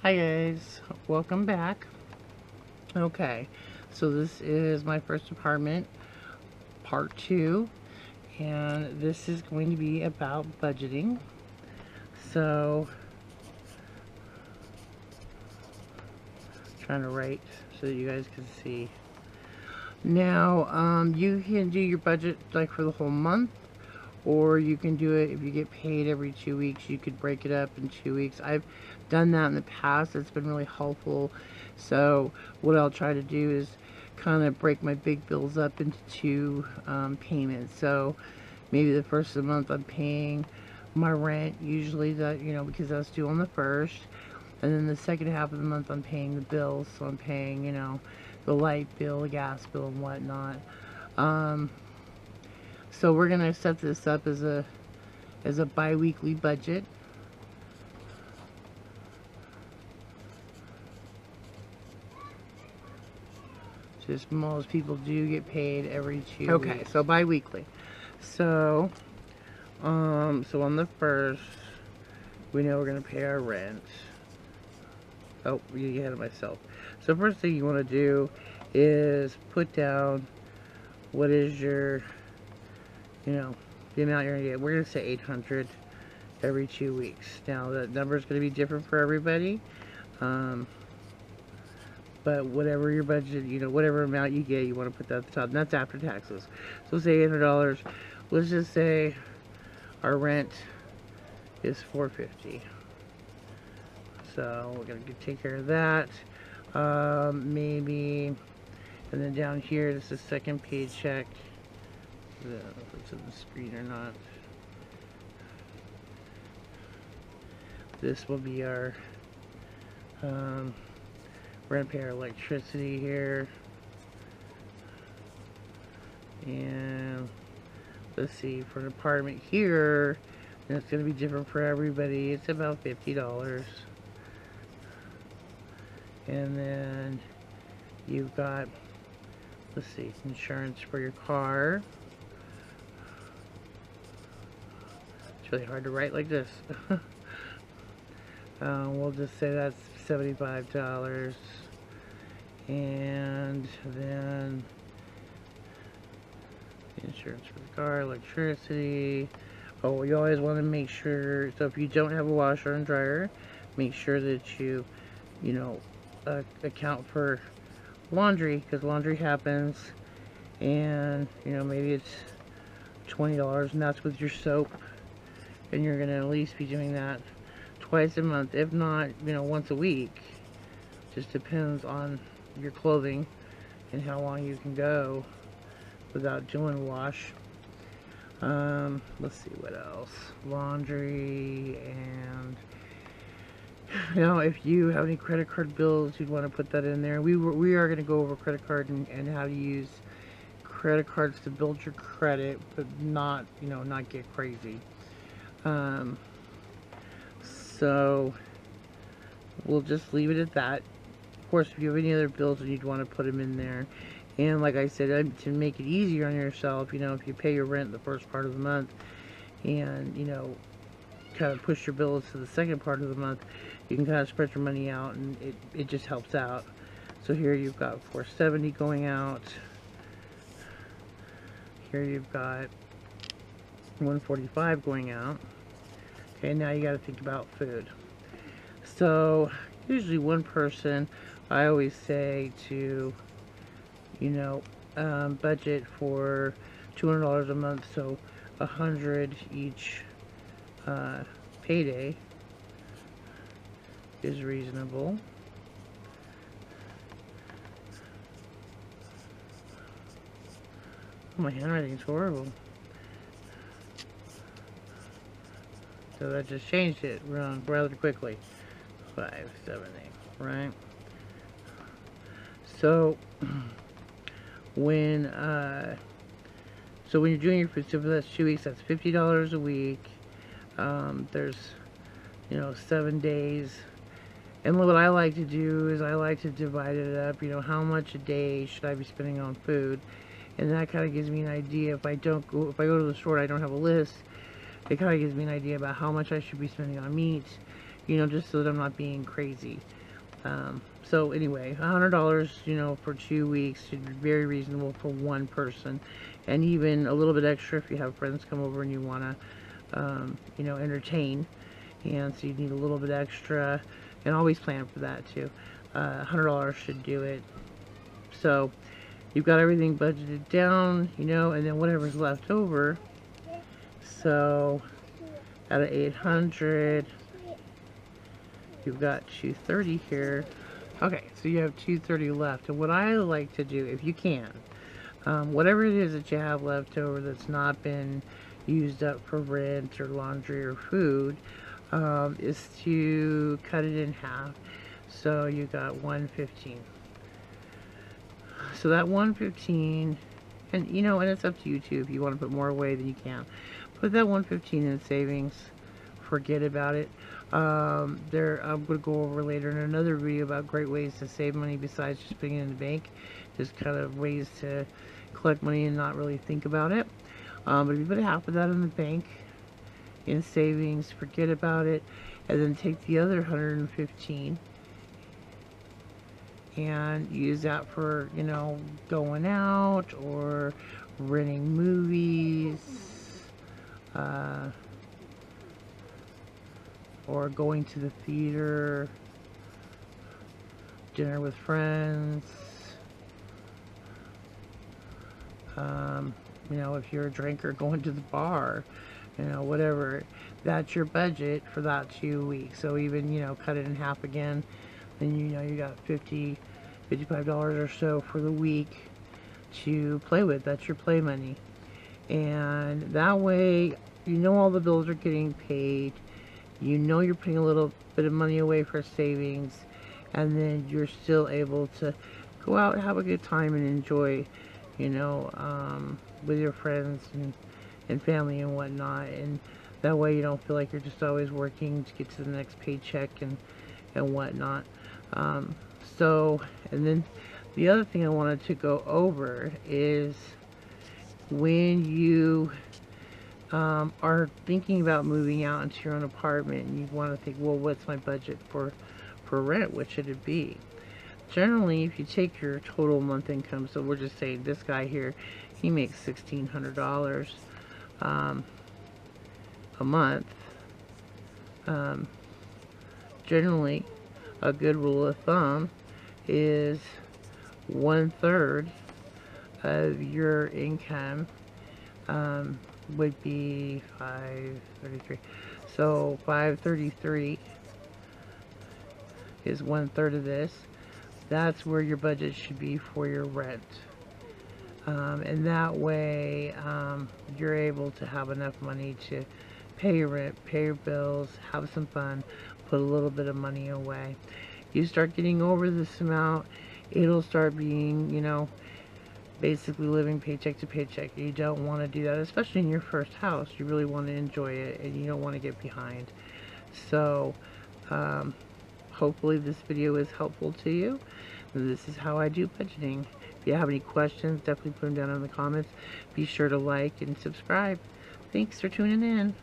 Hi guys, welcome back. Okay, so this is my first apartment, part 2, and this is going to be about budgeting. So, trying to write so that you guys can see. Now, you can do your budget like for the whole month, or you can do it if you get paid every 2 weeks. You could break it up in 2 weeks. I've done that in the past. It's been really helpful. So what I'll try to do is kind of break my big bills up into two payments. So maybe the first of the month I'm paying my rent, usually that, because that's due on the first. And then the second half of the month I'm paying the bills. So I'm paying, the light bill, the gas bill, and whatnot. Um, so we're gonna set this up as a bi-weekly budget. Just most people do get paid every 2 weeks. Okay, so bi-weekly. So, so on the first, we know we're gonna pay our rent. Oh, we get ahead of myself. So first thing you want to do is put down what is your, the amount you're gonna get. We're gonna say 800 every 2 weeks. Now the number is gonna be different for everybody. But whatever your budget, whatever amount you get, you want to put that at the top. And that's after taxes. So say $800. Let's just say our rent is $450. So we're gonna take care of that. Maybe, and then down here, this is second paycheck. I don't know if it's on the screen or not. This will be our. We're gonna pay our electricity here, and let's see, for an apartment here, and it's gonna be different for everybody. It's about $50. And then you've got, let's see, insurance for your car. It's really hard to write like this. We'll just say that's $75. And then insurance for the car, electricity. Oh, you always want to make sure, so if you don't have a washer and dryer, make sure that you account for laundry, because laundry happens, and maybe it's $20, and that's with your soap, and you're gonna at least be doing that twice a month, if not once a week. Just depends on your clothing and how long you can go without doing wash. Let's see what else. Laundry, and if you have any credit card bills, you'd want to put that in there. We are going to go over credit card and how to use credit cards to build your credit, but not get crazy. So we'll just leave it at that. Of course, if you have any other bills, you'd want to put them in there. And like I said, to make it easier on yourself, if you pay your rent the first part of the month, and kind of push your bills to the second part of the month, you can kind of spread your money out, and it just helps out. So here you've got $470 going out. Here you've got $145 going out. Okay, now you got to think about food. So usually one person, I always say to budget for $200 a month, so $100 each payday is reasonable. Oh, my handwriting's horrible. So that just changed it rather quickly. 5, 7, 8, right? So when you're doing your food, so for that's 2 weeks, that's $50 a week. There's 7 days, and what I like to do is I like to divide it up. How much a day should I be spending on food, and that kind of gives me an idea. If I go to the store, I don't have a list. It kind of gives me an idea about how much I should be spending on meat, you know, just so that I'm not being crazy. So anyway, $100, you know, for 2 weeks should be very reasonable for one person, and even a little bit extra if you have friends come over and you want to, you know, entertain, and so you need a little bit extra, and always plan for that too. $100 should do it. So you've got everything budgeted down, you know, and then whatever's left over. So out of 800, you've got 230 here. Okay, so you have 230 left. And what I like to do, if you can, whatever it is that you have left over that's not been used up for rent or laundry or food, is to cut it in half. So you got 115. So that 115, and you know, and it's up to you too. If you want to put more away, then you can. Put that 115 in savings. Forget about it. I'm going to go over later in another video about great ways to save money besides just putting it in the bank. Just kind of ways to collect money and not really think about it. But if you put half of that in the bank, in savings, forget about it, and then take the other 115 and use that for, you know, going out or renting movies, or going to the theater, dinner with friends, you know, if you're a drinker, going to the bar, you know, whatever. That's your budget for that 2 weeks. So even, you know, cut it in half again, then you know you got $55 or so for the week to play with. That's your play money. And that way, you know, all the bills are getting paid. You know you're putting a little bit of money away for savings, and then you're still able to go out and have a good time and enjoy, you know, with your friends and family and whatnot. And that way you don't feel like you're just always working to get to the next paycheck and whatnot. So, and then the other thing I wanted to go over is when you are thinking about moving out into your own apartment, and you want to think, well, what's my budget for rent? What should it be? Generally, if you take your total month income, so we're just saying this guy here, he makes $1,600 a month. Generally, a good rule of thumb is 1/3 of your income would be 533. So 533 is 1/3 of this. That's where your budget should be for your rent. And that way you're able to have enough money to pay your rent, pay your bills, have some fun, put a little bit of money away. You start getting over this amount, it'll start being, you know, basically living paycheck to paycheck. You don't want to do that, especially in your first house. You really want to enjoy it, and you don't want to get behind. So hopefully this video is helpful to you. This is how I do budgeting. If you have any questions, definitely put them down in the comments. Be sure to like and subscribe. Thanks for tuning in.